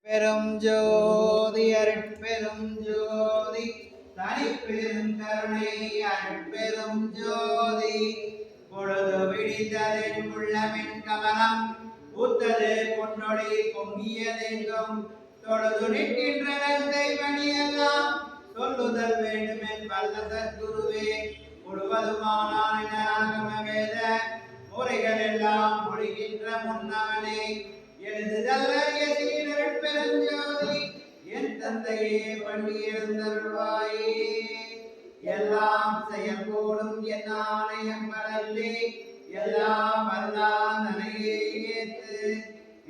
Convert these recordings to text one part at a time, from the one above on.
பெரும் ஜோதி அருட்பெரும் ஜோதி தனி பெருங்கருணை அருட்பெரும் ஜோதி பொழுது விடிந்ததென் உள்ளமென் கமலம் ஊத்தது பொன்னொழி பொங்கியதெங்கும் தொழுது நிற்கின்ற செய்வனியெல்லாம் சொல்லுதல் வேண்டுமென் வல்ல சத்குருவே முழுவதுமான வேத முறைகள் எல்லாம் மொழிகின்ற முன்னவனே எழுதுதல் அறிய சீரட் பெருஞ்சோதி என் தந்தையே பள்ளி எழுந்தருள்வாயே எல்லாம் செயல்கூடும் என் ஆணையம் கடல்லே எல்லாம் அல்லாஹ் நனையே ஏத்து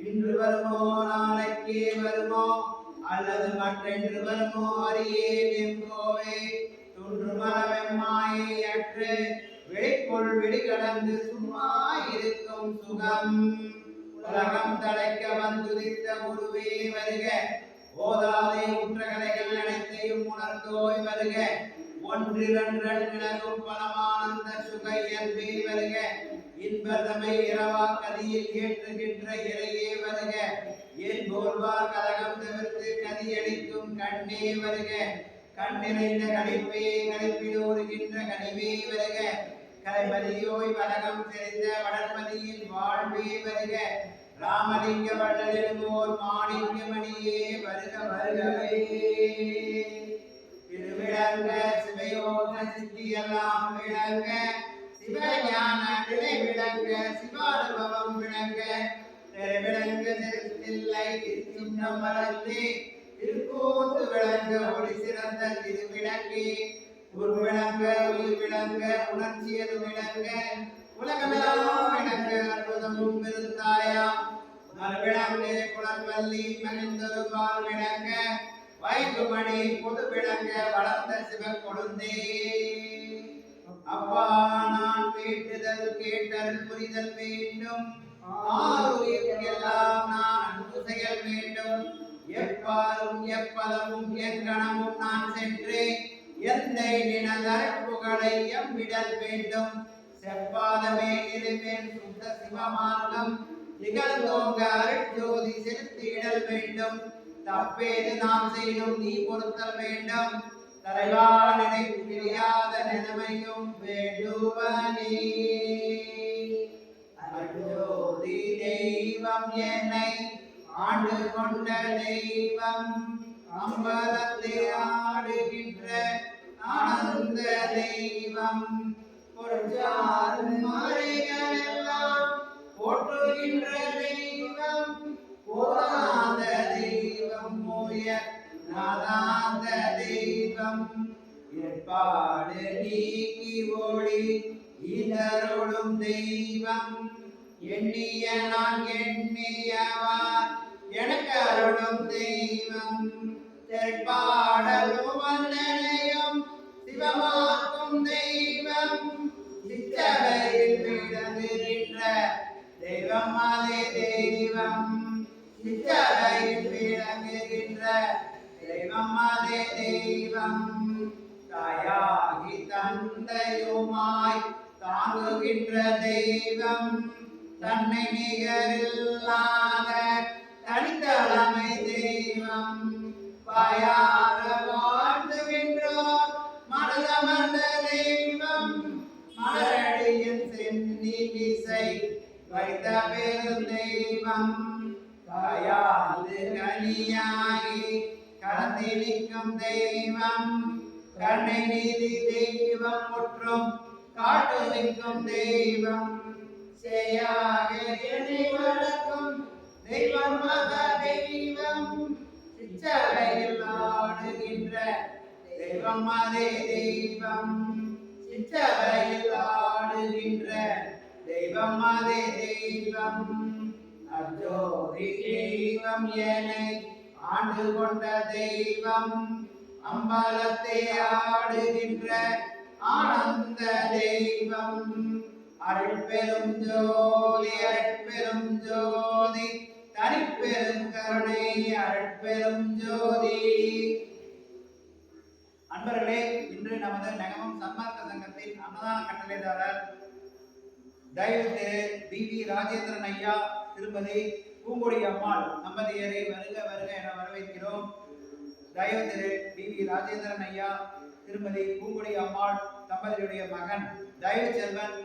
இன்று வருமோ நாளைக்கே வருமோ அல்லது மற்றென்று வருமோ அறியேன் எங்கோவே துன்று மரவெம்மாயை அற்று வெளிக்குள் வெளிக்கடந்து சும்மா இருக்கும் சுகம் உலகம் தலைக்க வந்துதித்த குருவே வருக ஓதாதே குற்றகலைகள் அனைத்தையும் உணர்ந்தோய் வருக ஒன்றிரன்றன் கிணறும் பலமானந்த சுக இயல்பே வருக இன்பதமை இரவா கதியில் ஏற்றுகின்ற இறையே வருக என் போல்வார் கலகம் தவிர்த்து கதியளிக்கும் கண்ணே வருக கண் நிறைந்த கணிப்பே கணிப்பிலோருகின்ற கனிவே வருக கலைமதியோய் வடகம் தெரிந்த வடமதியின் வாழ்வே வருக ராமலிங்க வள்ளலெழுமோர் மாணிக்கமணியே வருக வருகவே திருவிளங்க சிவயோக சித்தியெல்லாம் விளங்க சிவஞான நிலை விளங்க சிவானுபவம் விளங்க விளங்க திருத்தில்லை திருச்சின்னம் மலர்ந்தே திருக்கூத்து விளங்க ஒளி சிறந்த திருவிளங்கே உருவிளங்க உயிர் விளங்க உணர்ச்சியது விளங்க உலகமெல்லாம் விளங்க அற்புதமும் பெருந்தாயாம் மறுவிளங்கு குளவல்லி மகிழ்ந்தொருபால் விளங்க வைகுமணி பொது விளங்க வளர்ந்த சிவ கொழுந்தே அப்பா நான் வேண்டுதல் கேட்டல் புரிதல் வேண்டும் ஆறுயிர்க்கெல்லாம் நான் அன்பு செயல் வேண்டும் எப்பாலும் எப்பலமும் எங்கணமும் நான் சென்றேன் எந்தை நினதற்புகளை எம்மிடல் வேண்டும் செப்பாதமே நிலைமேல் சுத்த சிவமார்க்கம் நிகழ்ந்தோங்க அருட்ஜோதி செலுத்திடல் வேண்டும் தப்பேது நாம் செய்யும் நீ பொறுத்தல் வேண்டும் தலைவா நினைவு தெரியாத நிலைமையும் வேண்டுவனே அருட்ஜோதி தெய்வம் என்னை ஆண்டு கொண்ட தெய்வம் அம்பலத்தை ஆடுகின்ற ஆனந்த தெய்வம் பொருளாரும் மறைகள் எல்லாம் போற்றுகின்ற தெய்வம் போராத தெய்வம் மோய நாதாந்த தெய்வம் ஏற்பாடு நீக்கி ஒளி இதரோடும் தெய்வம் எண்ணிய நான் எண்ணியவார் எனக்கு அருளும் தெய்வம் தெற்பாடலும் வந்தனையும் சிவமாக்கும் தெய்வம் சிற்றவையில் விளங்குகின்ற தெய்வம் அதே தெய்வம் சிற்றவையில் விளங்குகின்ற தெய்வம் அதே தெய்வம் தாயாகி தந்தையுமாய் தாங்குகின்ற தெய்வம் தன்னை நிகரில்லாத தனித்தலைமை தெய்வம் பாயார வாழ்ந்துகின்றோர் மனதமர்ந்த தெய்வம் மலரடியின் சென்னி விசை வைத்த பெரும் தெய்வம் தாயாது கனியாகி கடந்து நிற்கும் தெய்வம் கண்ணை நீதி தெய்வம் முற்றும் காட்டு நிற்கும் தெய்வம் செய்யாக என்னை வளர்க்கும் தெய்வம் மக தெய்வம் சிற்றவையில் ஆடுகின்ற தெய்வம் அதே தெய்வம் சிற்றவையில் ஆடுகின்ற தெய்வம் அதே தெய்வம் அஜோதி தெய்வம் என்னை ஆண்டு கொண்ட தெய்வம் அம்பலத்தை ஆடுகின்ற ஆனந்த தெய்வம் அருட்பெரும் ஜோதி அருட்பெரும் ஜோதி தனிப்பெரும் கருணை அருட்பெரும் ஜோதி. அன்பர்களே, இன்று நமது நகமம் சன்மார்க்க சங்கத்தின் அன்னதான கட்டளைதாரர் தயவு திரு பி வி ராஜேந்திரன் ஐயா திருப்பதி பூங்கொடி அம்மாள் தம்பதியரை வருக வருக என தயவு திரு வி ராஜேந்திரன் ஐயா திருமதி பூங்குடி அம்மாள் தம்பதியுடைய மகன் தயவு செல்வன்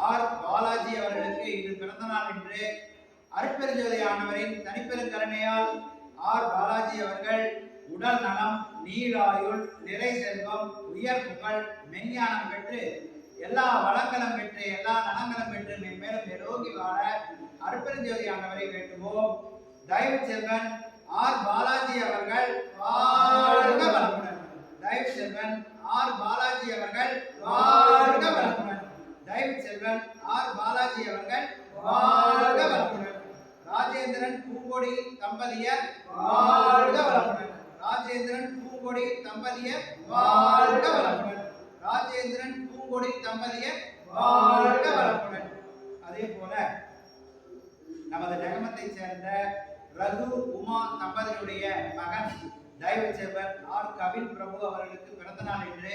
ஆர் பாலாஜி அவர்களுக்கு இன்று பிறந்த நாள் என்று அருட்பெருஞ்சோதி ஆண்டவரின் தனிப்பெருங்கருணையால் ஆர் பாலாஜி அவர்கள் உடல் நலம், நீளாயுள், நிறை செல்வம், உயர் புகழ், மெஞ்ஞானம் பெற்று எல்லா வளங்களும் பெற்று எல்லா நலங்களும் பெற்று மேன்மேலும் நிரோகி வாழ அருட்பெருஞ்சோதி ஆண்டவரை வேண்டுவோம். தயவு செல்வன் ஆர் பாலாஜி அவர்கள் வாழ்க வளமுடன். தயவு செல்வன் ஆர் பாலாஜி அவர்கள் வாழ்க வளமுடன். தயவு செல்வன் ஆர் பாலாஜி அவர்கள் வாழ்க வளமுடன். ராஜேந்திரன் பூங்கொடி தம்பதியர் வாழ்க வளமுடன். ராஜேந்திரன் பூங்கொடி தம்பதியர் வாழ்க வளமுடன். ராஜேந்திரன் பூங்கொடி தம்பதியர் வாழ்க வளமுடன். அதே போல நமது நகமத்தை சேர்ந்த ரகு உமா தம்பதியுடைய மகன் தயவு செல்வன் ஆர் கவின் பிரபு அவர்களுக்கு பிறந்த நாள் என்று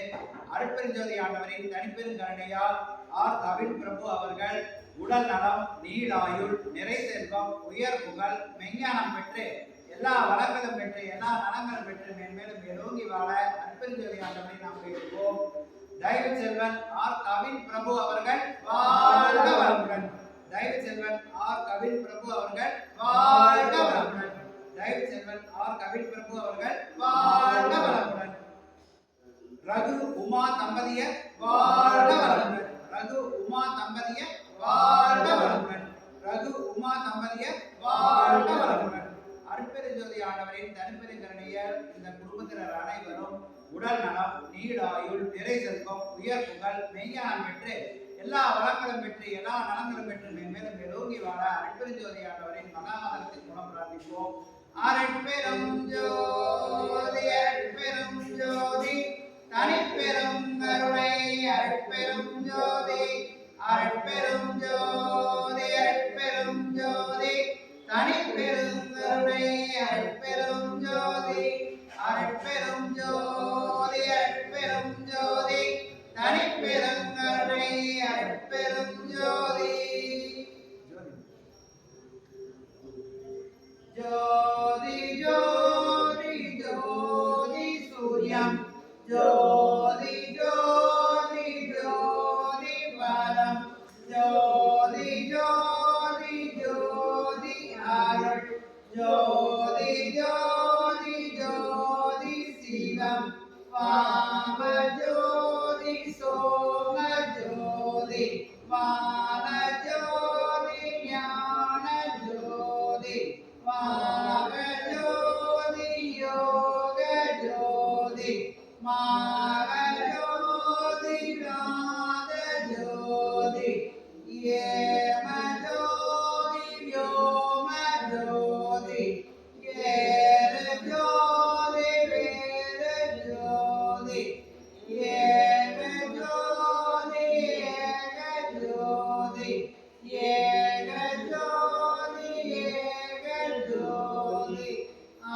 அருட்பெருஞ்சோதி ஆண்டவரின் தனிப்பெருங்கருணையால் ஆர் கவின் பிரபு அவர்கள் உடல் நலம், நீளாயுள், நிறை செல்வம், உயர் புகழ், மெஞ்ஞானம் பெற்று எல்லா வளங்களும் பெற்று எல்லா நலங்களும் பெற்று மேன்மேலும் மேலோங்கி வாழ அருட்பெருஞ்சோதி ஆண்டவரை நாம் வேண்டுவோம். தயவு செல்வன் ஆர் கவின் பிரபு அவர்கள் வாழ்க வளமுடன். தயவு செல்வன் ஆர் கவின் பிரபு அவர்கள் வாழ்க வளமுடன். தயவு செல்வன் ஆர் கவின் பிரபு அவர்கள் வாழ்க வளமுடன். ரகு உமா தம்பதியர் வாழ்க வளமுடன். ரகு உமா தம்பதியர் வாழ்க வளமுடன். ரகு உமா தம்பதியர் வாழ்க வளமுடன். அருட்பெருஞ்சோதி ஆண்டவரின் தனிப்பெருங்கருணையால் இந்த குடும்பத்தினர் அனைவரும் உடல் நலம், நீடாயுள், நிறை செல்வம், உயர் புகழ், மெய்ஞானம் பெற்று எல்லா வளங்களும் பெற்று எல்லா நலங்களும் பெற்று மேன்மேலும் மேலோங்கி வாழ அருட்பெருஞ்சோதி ஆண்டவரின் மகாமதத்தின் மூலம் பிரார்த்திப்போம். அருட்பெரும் ஜோதி அருட்பெரும் ஜோதி தனிப்பெரும் கருணை அருட்பெரும் ஜோதி அருட்பெரும் ஜோதி அருட்பெரும் ஜோதி தனிப்பெரும் கருணை அருட்பெரும் ஜோதி அருட்பெரும் ஜோதி அருட்பெரும் ஜோதி தனிப்பெரும் கருணை அருட்பெரும் ஜோதி. ஜோதி ஜோதி ஜோதி சூர்யம் ஜோதி ஜோதி ஜோதி பரம் ஜோதி ஜோதி ஜோதி அருள் ஜோதி ஜோதி ஜோதி சிவம் வாம ஜோதி சோம ஜோதி வான ஜோதி ஞான ஜோதி வாக ஜோதி யோக ஜோதி மாக ஜோதி நாத ஜோதி ஏம ஜோதி வ்யோம ஜோதி ஏர ஜோதி வேர ஜோதி ஏக ஜோதி ஏக ஜோதி ஏக ஜோதி ஏக ஜோதி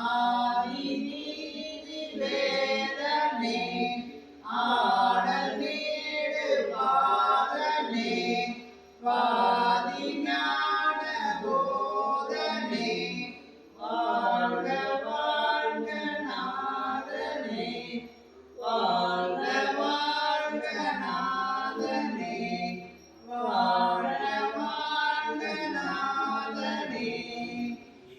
ஆதி நீதி வேதனே ஆடல் வீடு பாதனே வாதி ஞான போதனே வாழ்க வாழ்க நாதனே வாழ்க வாழ்க நாதனே வாழ்க வாழ்க நாதனே.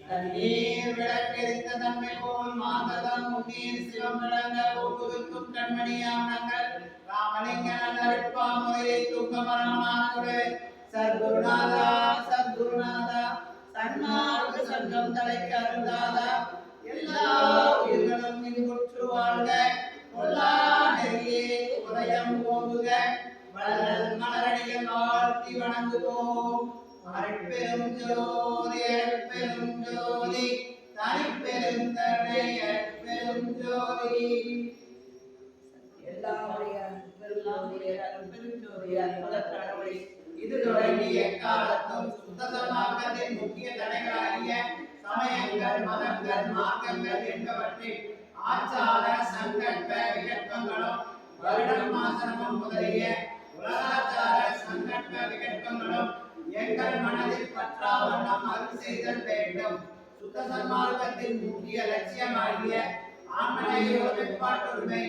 தண்ணீர் விளக்கெரித்த தன்மை போல் மாதவம் முன்னீர் சிவம் விளங்க ஒப்புவிக்கும் கண்மணியானங்கள் ராமலிங்க நருட்பா முறையை தூக்கமரமானது சத்குருநாதா சத்குருநாதா சன்மார்க்க சங்கம் தலைக்கு அருந்தாதா எல்லா உயிர்களும் இன்புற்று வாழ்க கொல்லா நெறியே உதயம் ஓங்குக வள்ளல் மலரடிகள் வாழ்த்தி வணங்குவோம். அருட்பெரும் ஜோதி அருட்பெரும் ஜோதி தனிப்பெரும் கருணை அருட்பெரும் ஜோதி. இது தொடங்கிய காலத்தும் சுத்தமாக்கத்தின் முக்கிய தடைகளாகிய சமயங்கள், மதங்கள், மார்க்கங்கள் என்பவற்றில் ஆச்சார சங்கல்ப விகற்பங்களும் வருடம் மாசமும் முதலிய உலகாச்சார சங்கல்ப விகற்பங்களும் எங்கள் மனதில் பற்றாவண்ணம் அருள் செய்தல் வேண்டும். சுத்த சன்மார்க்கத்தின் முக்கிய லட்சியமாகிய ஆண்மனை ஒருமைப்பாட்டுரிமை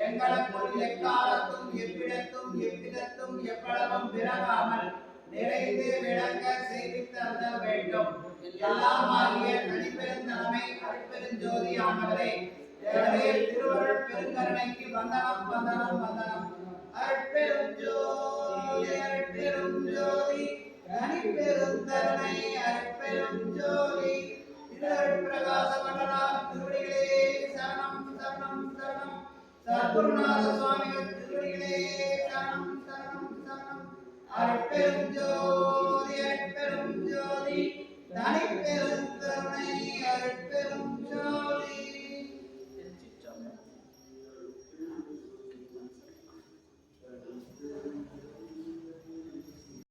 எங்களுக்குள் எக்காலத்தும் எவ்விடத்தும் எவ்விதத்தும் எவ்வளவும் விலகாமல் நிறைந்து விளங்க செய்வித்தருள வேண்டும். எல்லாமாகிய தனிப்பெருந்தன்மை அருட்பெருஞ்சோதி ஆனவரே, திருவருள் பெருங்கருணைக்கு வந்தனம் வந்தனம் வந்தனம். அருட்பெருஞ்சோதி அருட்பெருஞ்சோதி தனிப்பெருந்தன்மை அருட்பெருஞ்சோதி திருஅருட்பிரகாச மண்டலார் திருவடிகளே சரணம் சரணம் சரணம். சத்குருநாத சுவாமிகள் திருவடிகளே சரணம் சரணம் சரணம். அருட்பெருஞ்சோதி